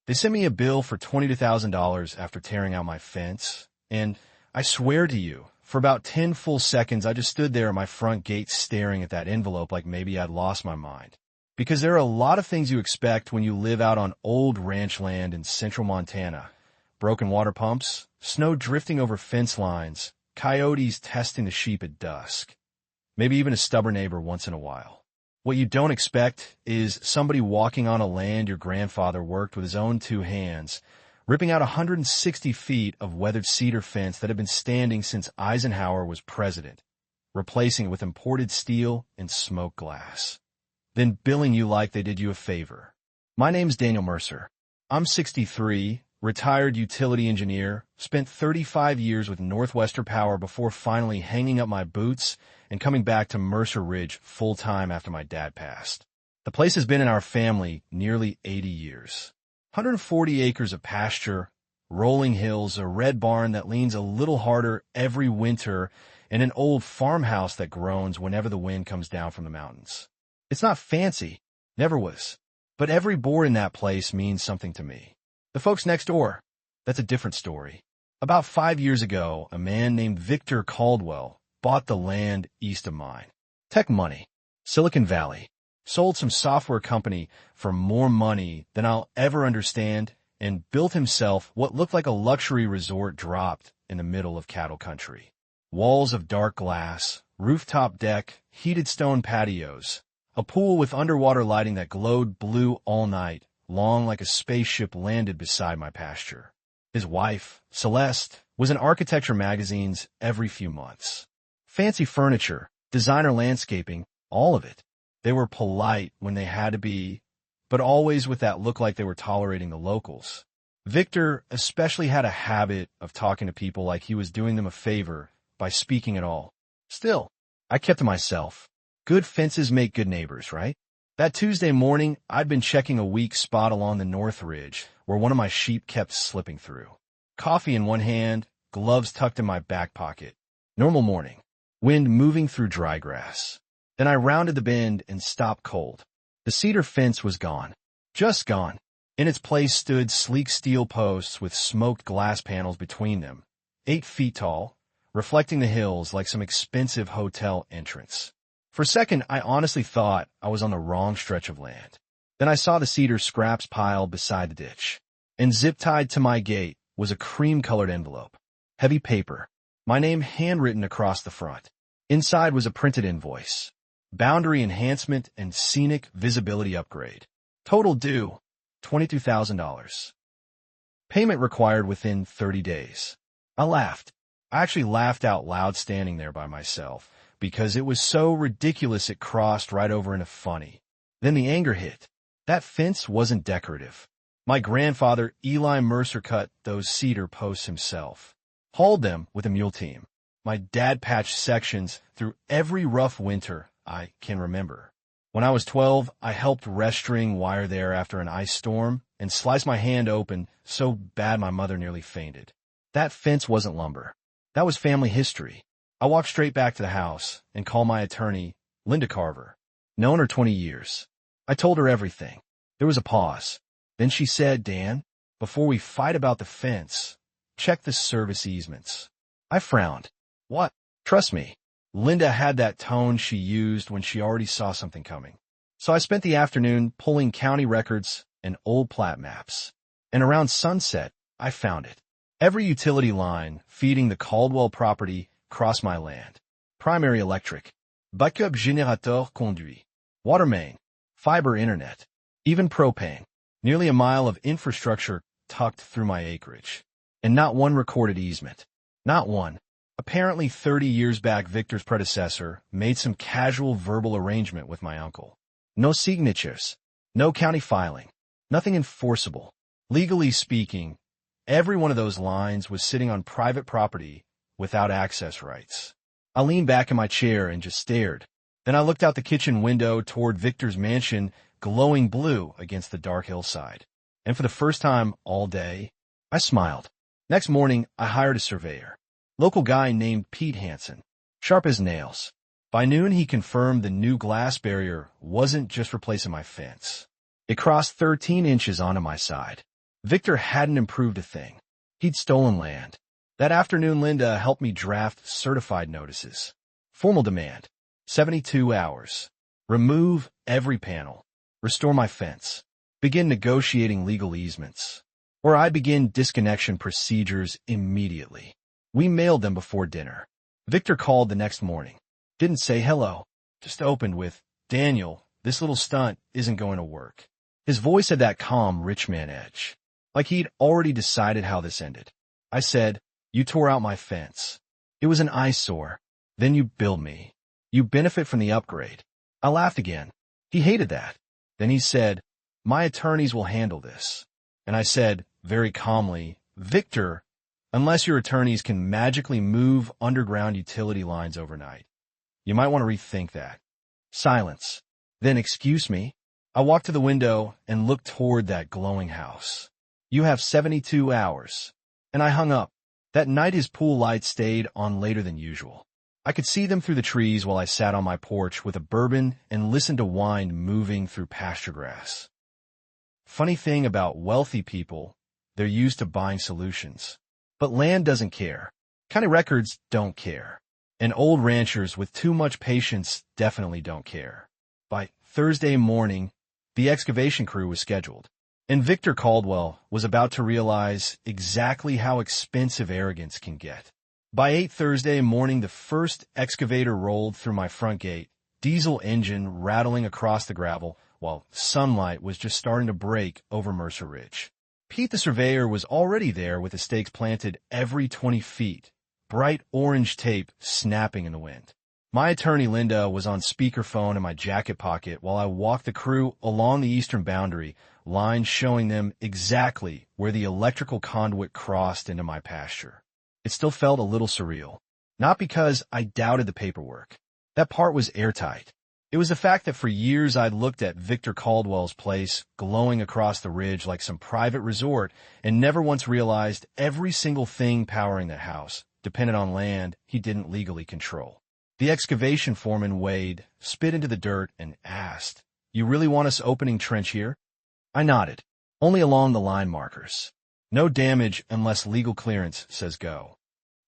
They sent me a bill for $22,000 after tearing out my fence, and I swear to you, for about 10 full seconds, I just stood there at my front gate staring at that envelope like maybe I'd lost my mind. Because there are a lot of things you expect when you live out on old ranch land in central Montana. Broken water pumps, snow drifting over fence lines, coyotes testing the sheep at dusk. Maybe even a stubborn neighbor once in a while. What you don't expect is somebody walking on a land your grandfather worked with his own two hands, ripping out 160 feet of weathered cedar fence that had been standing since Eisenhower was president, replacing it with imported steel and smoked glass. Then billing you like they did you a favor. My name's Daniel Mercer. I'm 63, retired utility engineer, spent 35 years with Northwestern Power before finally hanging up my boots and coming back to Mercer Ridge full-time after my dad passed. The place has been in our family nearly 80 years. 140 acres of pasture, rolling hills, a red barn that leans a little harder every winter, and an old farmhouse that groans whenever the wind comes down from the mountains. It's not fancy, never was, but every board in that place means something to me. The folks next door, that's a different story. About 5 years ago, a man named Victor Caldwell bought the land east of mine. Tech money, Silicon Valley, sold some software company for more money than I'll ever understand, and built himself what looked like a luxury resort dropped in the middle of cattle country. Walls of dark glass, rooftop deck, heated stone patios, a pool with underwater lighting that glowed blue all night, long like a spaceship landed beside my pasture. His wife, Celeste, was in architecture magazines every few months. Fancy furniture, designer landscaping, all of it. They were polite when they had to be, but always with that look like they were tolerating the locals. Victor especially had a habit of talking to people like he was doing them a favor by speaking at all. Still, I kept to myself. Good fences make good neighbors, right? That Tuesday morning, I'd been checking a weak spot along the North Ridge where one of my sheep kept slipping through. Coffee in one hand, gloves tucked in my back pocket. Normal morning. Wind moving through dry grass. Then I rounded the bend and stopped cold. The cedar fence was gone. Just gone. In its place stood sleek steel posts with smoked glass panels between them, 8 feet tall, reflecting the hills like some expensive hotel entrance. For a second, I honestly thought I was on the wrong stretch of land. Then I saw the cedar scraps piled beside the ditch. And zip-tied to my gate was a cream-colored envelope. Heavy paper. My name handwritten across the front. Inside was a printed invoice. Boundary enhancement and scenic visibility upgrade. Total due, $22,000. Payment required within 30 days. I laughed. I actually laughed out loud standing there by myself because it was so ridiculous it crossed right over into funny. Then the anger hit. That fence wasn't decorative. My grandfather, Eli Mercer, cut those cedar posts himself. Hauled them with a mule team. My dad patched sections through every rough winter I can remember. When I was 12, I helped rest-string wire there after an ice storm and sliced my hand open so bad my mother nearly fainted. That fence wasn't lumber. That was family history. I walked straight back to the house and called my attorney, Linda Carver. Known her 20 years. I told her everything. There was a pause. Then she said, Dan, before we fight about the fence, check the service easements. I frowned. What? Trust me. Linda had that tone she used when she already saw something coming. So I spent the afternoon pulling county records and old plat maps. And around sunset, I found it. Every utility line feeding the Caldwell property crossed my land. Primary electric, backup générateur conduit, water main, fiber internet, even propane. Nearly a mile of infrastructure tucked through my acreage. And not one recorded easement. Not one. Apparently 30 years back, Victor's predecessor made some casual verbal arrangement with my uncle. No signatures. No county filing. Nothing enforceable. Legally speaking, every one of those lines was sitting on private property without access rights. I leaned back in my chair and just stared. Then I looked out the kitchen window toward Victor's mansion, glowing blue against the dark hillside. And for the first time all day, I smiled. Next morning, I hired a surveyor. Local guy named Pete Hansen. Sharp as nails. By noon, he confirmed the new glass barrier wasn't just replacing my fence. It crossed 13 inches onto my side. Victor hadn't improved a thing. He'd stolen land. That afternoon, Linda helped me draft certified notices. Formal demand. 72 hours. Remove every panel. Restore my fence. Begin negotiating legal easements. Or I begin disconnection procedures immediately. We mailed them before dinner. Victor called the next morning. Didn't say hello. Just opened with, "Daniel, this little stunt isn't going to work." His voice had that calm, rich man edge. Like he'd already decided how this ended. I said, "You tore out my fence. It was an eyesore. Then you billed me. You benefit from the upgrade." I laughed again. He hated that. Then he said, "My attorneys will handle this." And I said, very calmly, "Victor, unless your attorneys can magically move underground utility lines overnight, you might want to rethink that." Silence. Then, "Excuse me." I walked to the window and looked toward that glowing house. "You have 72 hours. And I hung up. That night his pool lights stayed on later than usual. I could see them through the trees while I sat on my porch with a bourbon and listened to wind moving through pasture grass. Funny thing about wealthy people, they're used to buying solutions. But land doesn't care. County records don't care. And old ranchers with too much patience definitely don't care. By Thursday morning, the excavation crew was scheduled. And Victor Caldwell was about to realize exactly how expensive arrogance can get. By 8 Thursday morning, the first excavator rolled through my front gate, diesel engine rattling across the gravel, while sunlight was just starting to break over Mercer Ridge. Pete the surveyor was already there with the stakes planted every 20 feet, bright orange tape snapping in the wind. My attorney Linda was on speakerphone in my jacket pocket while I walked the crew along the eastern boundary, lines showing them exactly where the electrical conduit crossed into my pasture. It still felt a little surreal. Not because I doubted the paperwork. That part was airtight. It was the fact that for years I'd looked at Victor Caldwell's place glowing across the ridge like some private resort and never once realized every single thing powering that house depended on land he didn't legally control. The excavation foreman weighed, spit into the dirt, and asked, "You really want us opening trench here?" I nodded. "Only along the line markers. No damage unless legal clearance says go."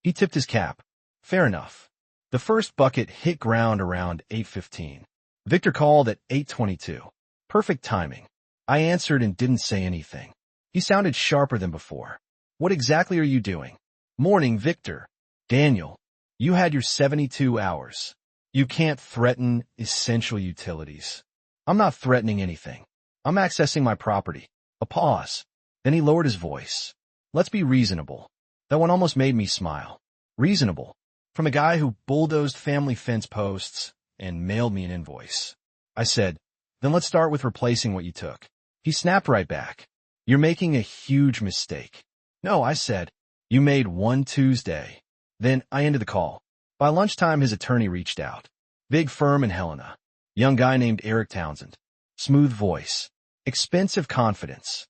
He tipped his cap. Fair enough. The first bucket hit ground around 8:15. Victor called at 8:22. Perfect timing. I answered and didn't say anything. He sounded sharper than before. "What exactly are you doing?" "Morning, Victor." "Daniel, you had your 72 hours. You can't threaten essential utilities." "I'm not threatening anything. I'm accessing my property." A pause. Then he lowered his voice. "Let's be reasonable." That one almost made me smile. Reasonable. From a guy who bulldozed family fence posts and mailed me an invoice. I said, "Then let's start with replacing what you took." He snapped right back. "You're making a huge mistake." "No," I said. "You made one Tuesday." Then I ended the call. By lunchtime, his attorney reached out. Big firm in Helena. Young guy named Eric Townsend. Smooth voice. Expensive confidence.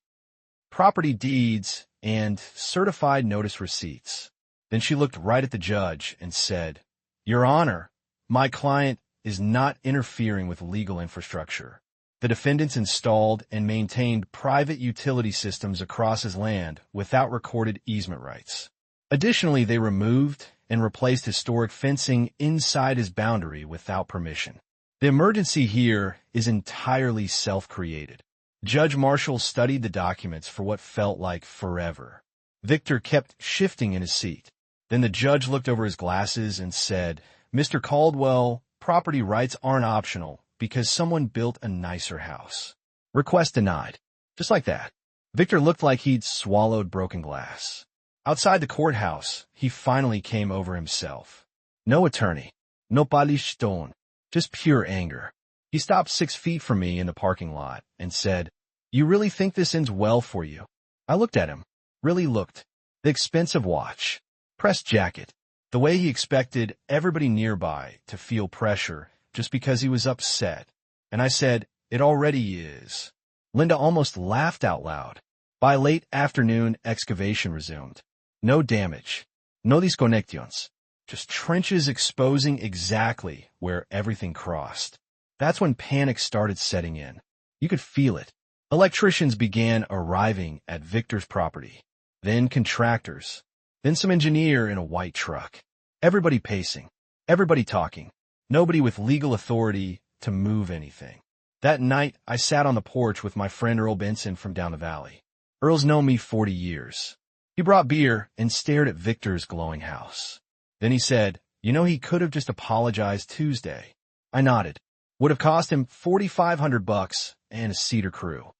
Property deeds and certified notice receipts. Then she looked right at the judge and said, "Your Honor, my client is not interfering with legal infrastructure. The defendants installed and maintained private utility systems across his land without recorded easement rights. Additionally, they removed and replaced historic fencing inside his boundary without permission. The emergency here is entirely self-created." Judge Marshall studied the documents for what felt like forever. Victor kept shifting in his seat. Then the judge looked over his glasses and said, "Mr. Caldwell, property rights aren't optional because someone built a nicer house." Request denied. Just like that. Victor looked like he'd swallowed broken glass. Outside the courthouse, he finally came over himself. No attorney. No palishton. Just pure anger. He stopped 6 feet from me in the parking lot and said, "You really think this ends well for you?" I looked at him. Really looked. The expensive watch. Pressed jacket. The way he expected everybody nearby to feel pressure just because he was upset. And I said, "It already is." Linda almost laughed out loud. By late afternoon, excavation resumed. No damage. No disconections. Just trenches exposing exactly where everything crossed. That's when panic started setting in. You could feel it. Electricians began arriving at Victor's property, then contractors, then some engineer in a white truck. Everybody pacing, everybody talking, nobody with legal authority to move anything. That night, I sat on the porch with my friend Earl Benson from down the valley. Earl's known me 40 years. He brought beer and stared at Victor's glowing house. Then he said, "You know, he could have just apologized Tuesday." I nodded. Would have cost him $4,500 and a cedar crew.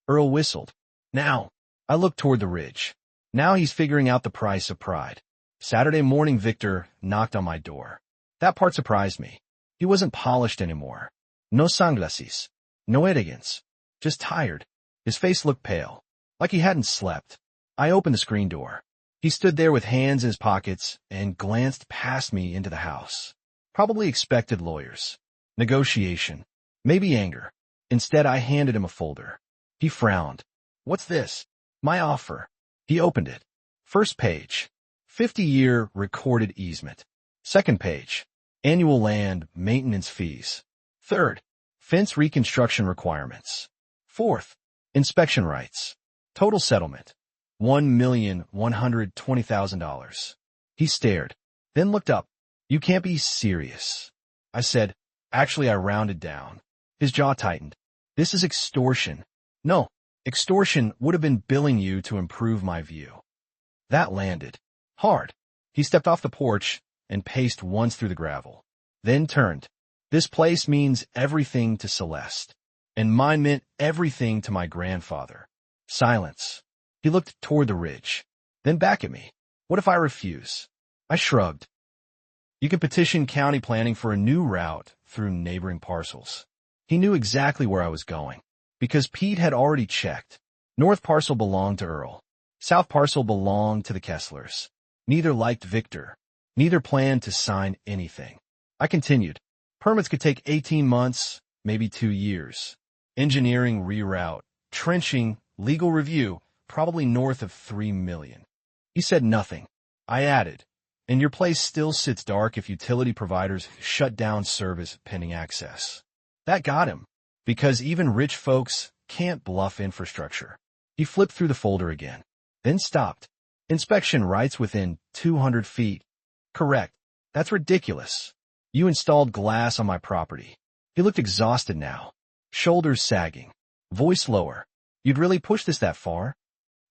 Earl whistled. Now, I looked toward the ridge. Now he's figuring out the price of pride. Saturday morning, Victor knocked on my door. That part surprised me. He wasn't polished anymore. No sunglasses. No elegance. Just tired. His face looked pale, like he hadn't slept. I opened the screen door. He stood there with hands in his pockets and glanced past me into the house. Probably expected lawyers. Negotiation. Maybe anger. Instead, I handed him a folder. He frowned. "What's this?" "My offer." He opened it. First page. 50-year recorded easement. Second page. Annual land maintenance fees. Third. Fence reconstruction requirements. Fourth. Inspection rights. Total settlement. $1,120,000. He stared, then looked up. "You can't be serious." I said, "Actually, I rounded down." His jaw tightened. "This is extortion." "No, extortion would have been billing you to improve my view." That landed hard. He stepped off the porch and paced once through the gravel, then turned. "This place means everything to Celeste, and mine meant everything to my grandfather." Silence. He looked toward the ridge, then back at me. "What if I refuse?" I shrugged. "You can petition county planning for a new route through neighboring parcels." He knew exactly where I was going, because Pete had already checked. North parcel belonged to Earl. South parcel belonged to the Kesslers. Neither liked Victor. Neither planned to sign anything. I continued. Permits could take 18 months, maybe 2 years. Engineering reroute, trenching, legal review, probably north of $3 million. He said nothing. I added, "And your place still sits dark if utility providers shut down service pending access." That got him, because even rich folks can't bluff infrastructure. He flipped through the folder again, then stopped. Inspection rights within 200 feet. Correct. That's ridiculous. You installed glass on my property. He looked exhausted now, shoulders sagging, voice lower. You'd really push this that far?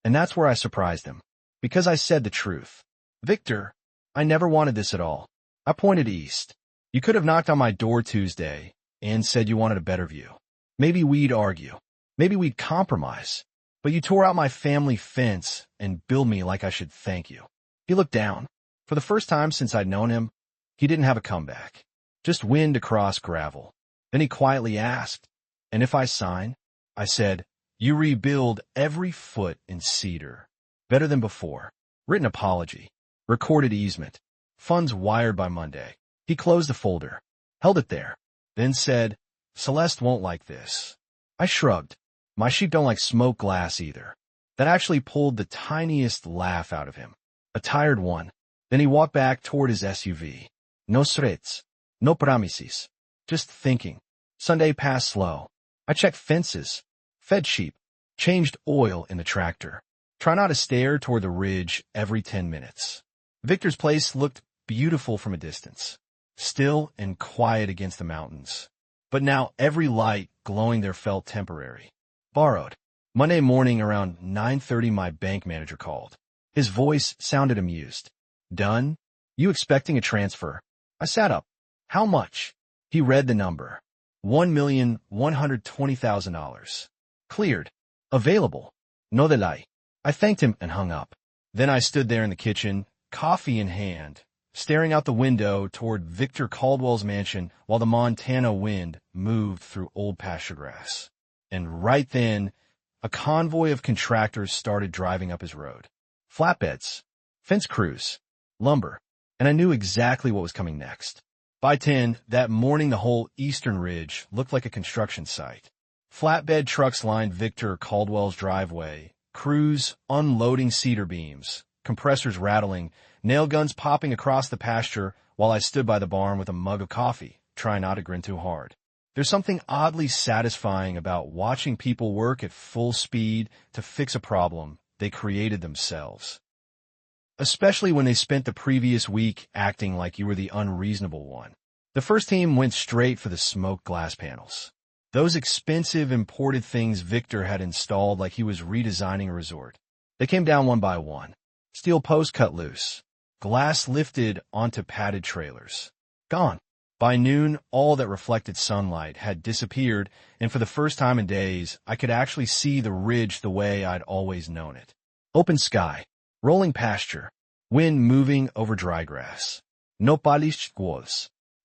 And that's where I surprised him, because I said the truth. "Victor, I never wanted this at all." I pointed east. "You could have knocked on my door Tuesday and said you wanted a better view. Maybe we'd argue. Maybe we'd compromise. But you tore out my family fence and billed me like I should thank you." He looked down. For the first time since I'd known him, he didn't have a comeback. Just wind across gravel. Then he quietly asked, "And if I sign?" I said, "You rebuild every foot in cedar. Better than before. Written apology. Recorded easement. Funds wired by Monday." He closed the folder, held it there, then said, "Celeste won't like this." I shrugged. My sheep don't like smoked glass either. That actually pulled the tiniest laugh out of him. A tired one. Then he walked back toward his SUV. No threats. No promises. Just thinking. Sunday passed slow. I checked fences, fed sheep, changed oil in the tractor. Try not to stare toward the ridge every 10 minutes. Victor's place looked beautiful from a distance, still and quiet against the mountains. But now every light glowing there felt temporary. Borrowed. Monday morning around 9:30 my bank manager called. His voice sounded amused. "Done? You expecting a transfer?" I sat up. "How much?" He read the number. $1,120,000. Cleared. Available. No delay. I thanked him and hung up. Then I stood there in the kitchen, coffee in hand, staring out the window toward Victor Caldwell's mansion while the Montana wind moved through old pasture grass. And right then, a convoy of contractors started driving up his road. Flatbeds, fence crews, lumber, and I knew exactly what was coming next. By 10, that morning the whole eastern ridge looked like a construction site. Flatbed trucks lined Victor Caldwell's driveway, crews unloading cedar beams, compressors rattling, nail guns popping across the pasture while I stood by the barn with a mug of coffee, trying not to grin too hard. There's something oddly satisfying about watching people work at full speed to fix a problem they created themselves. Especially when they spent the previous week acting like you were the unreasonable one. The first team went straight for the smoked glass panels. Those expensive imported things Victor had installed like he was redesigning a resort. They came down one by one. Steel posts cut loose. Glass lifted onto padded trailers. Gone. By noon, all that reflected sunlight had disappeared, and for the first time in days, I could actually see the ridge the way I'd always known it. Open sky. Rolling pasture. Wind moving over dry grass. No palish.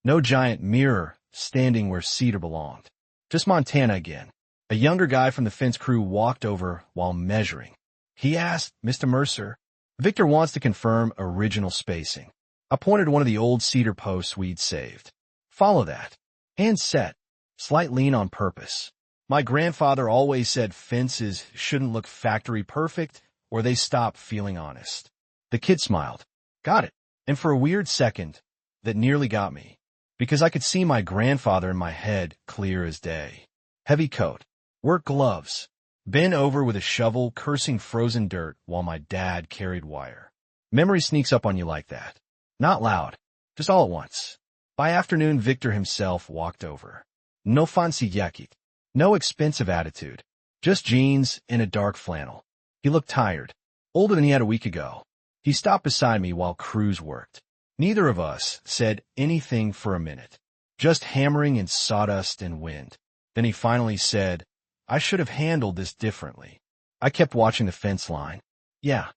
No giant mirror standing where cedar belonged. Just Montana again. A younger guy from the fence crew walked over while measuring. He asked, "Mr. Mercer." Victor wants to confirm original spacing. I pointed to one of the old cedar posts we'd saved. Follow that. Hand set. Slight lean on purpose. My grandfather always said fences shouldn't look factory perfect or they stop feeling honest. The kid smiled. Got it. And for a weird second, that nearly got me. Because I could see my grandfather in my head clear as day. Heavy coat. Work gloves. Bent over with a shovel, cursing frozen dirt while my dad carried wire. Memory sneaks up on you like that. Not loud. Just all at once. By afternoon, Victor himself walked over. No fancy yakit. No expensive attitude. Just jeans and a dark flannel. He looked tired. Older than he had a week ago. He stopped beside me while crews worked. Neither of us said anything for a minute. Just hammering in sawdust and wind. Then he finally said, "I should have handled this differently." I kept watching the fence line. Yeah.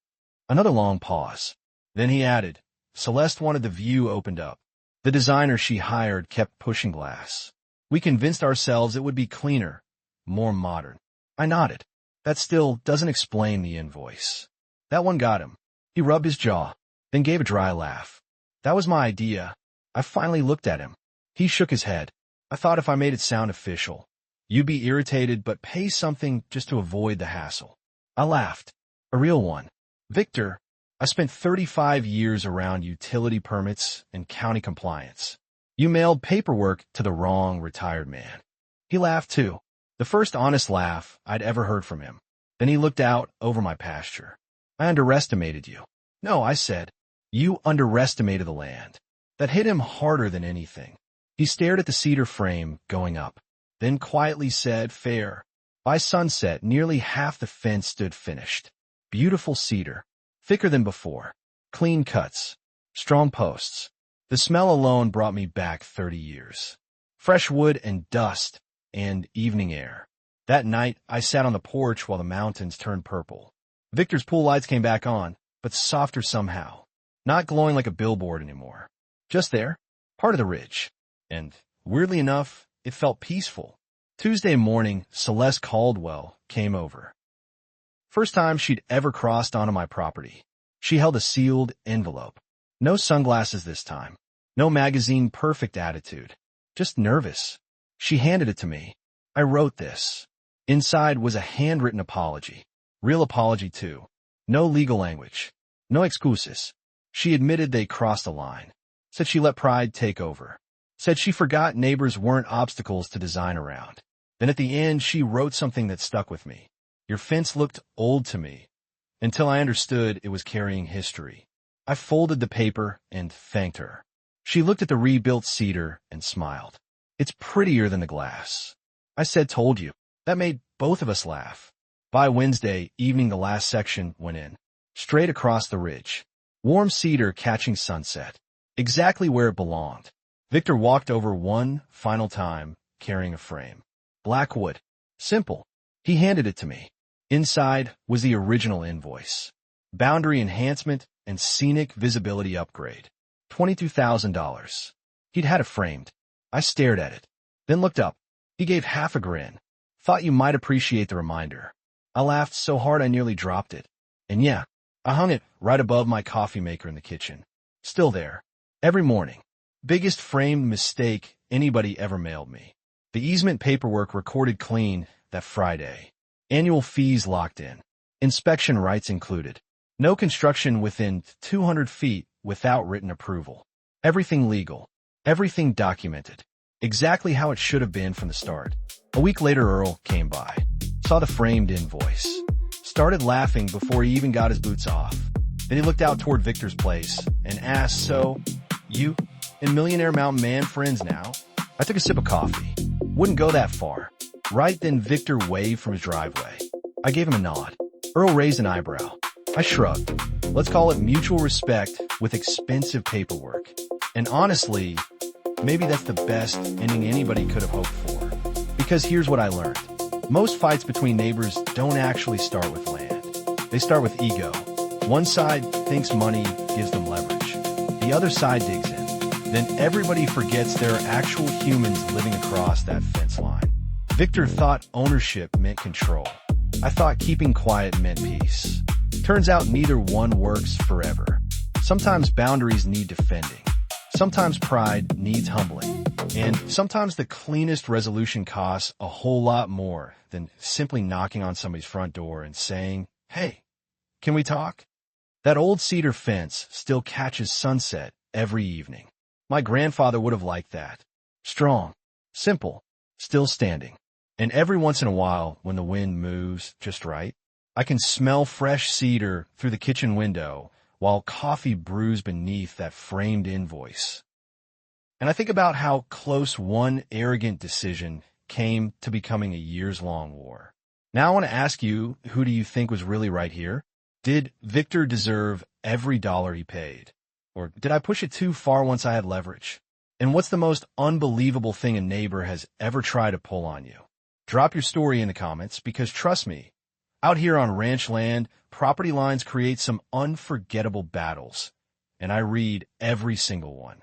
Another long pause. Then he added, "Celeste wanted the view opened up. The designer she hired kept pushing glass. We convinced ourselves it would be cleaner, more modern." I nodded. That still doesn't explain the invoice. That one got him. He rubbed his jaw, then gave a dry laugh. That was my idea. I finally looked at him. He shook his head. I thought if I made it sound official, you'd be irritated but pay something just to avoid the hassle. I laughed. A real one. Victor, I spent 35 years around utility permits and county compliance. You mailed paperwork to the wrong retired man. He laughed too. The first honest laugh I'd ever heard from him. Then he looked out over my pasture. I underestimated you. No, I said. You underestimated the land. That hit him harder than anything. He stared at the cedar frame going up, then quietly said, "Fair." By sunset, nearly half the fence stood finished. Beautiful cedar. Thicker than before. Clean cuts. Strong posts. The smell alone brought me back 30 years. Fresh wood and dust and evening air. That night, I sat on the porch while the mountains turned purple. Victor's pool lights came back on, but softer somehow. Not glowing like a billboard anymore. Just there, part of the ridge. And, weirdly enough, it felt peaceful. Tuesday morning, Celeste Caldwell came over. First time she'd ever crossed onto my property. She held a sealed envelope. No sunglasses this time. No magazine perfect attitude. Just nervous. She handed it to me. I wrote this. Inside was a handwritten apology. Real apology, too. No legal language. No excuses. She admitted they crossed a line. Said she let pride take over. Said she forgot neighbors weren't obstacles to design around. Then at the end, she wrote something that stuck with me. Your fence looked old to me, until I understood it was carrying history. I folded the paper and thanked her. She looked at the rebuilt cedar and smiled. It's prettier than the glass. I said, "Told you." That made both of us laugh. By Wednesday evening, the last section went in. Straight across the ridge. Warm cedar catching sunset. Exactly where it belonged. Victor walked over one final time, carrying a frame. Black wood. Simple. He handed it to me. Inside was the original invoice. Boundary enhancement and scenic visibility upgrade. $22,000. He'd had it framed. I stared at it, then looked up. He gave half a grin. Thought you might appreciate the reminder. I laughed so hard I nearly dropped it. And yeah, I hung it right above my coffee maker in the kitchen. Still there. Every morning. Biggest framed mistake anybody ever mailed me. The easement paperwork recorded clean that Friday. Annual fees locked in. Inspection rights included. No construction within 200 feet without written approval. Everything legal. Everything documented. Exactly how it should have been from the start. A week later, Earl came by, saw the framed invoice, started laughing before he even got his boots off. Then he looked out toward Victor's place and asked, "So, you and Millionaire Mountain Man friends now?" I took a sip of coffee. Wouldn't go that far. Right then, Victor waved from his driveway. I gave him a nod. Earl raised an eyebrow. I shrugged. Let's call it mutual respect with expensive paperwork. And honestly, maybe that's the best ending anybody could have hoped for. Because here's what I learned. Most fights between neighbors don't actually start with land. They start with ego. One side thinks money gives them leverage. The other side digs in. Then everybody forgets there are actual humans living across that fence line. Victor thought ownership meant control. I thought keeping quiet meant peace. Turns out neither one works forever. Sometimes boundaries need defending. Sometimes pride needs humbling. And sometimes the cleanest resolution costs a whole lot more than simply knocking on somebody's front door and saying, "Hey, can we talk?" That old cedar fence still catches sunset every evening. My grandfather would have liked that. Strong, simple, still standing. And every once in a while, when the wind moves just right, I can smell fresh cedar through the kitchen window while coffee brews beneath that framed invoice. And I think about how close one arrogant decision came to becoming a years-long war. Now I want to ask you, who do you think was really right here? Did Victor deserve every dollar he paid? Or did I push it too far once I had leverage? And what's the most unbelievable thing a neighbor has ever tried to pull on you? Drop your story in the comments, because trust me, out here on ranch land, property lines create some unforgettable battles, and I read every single one.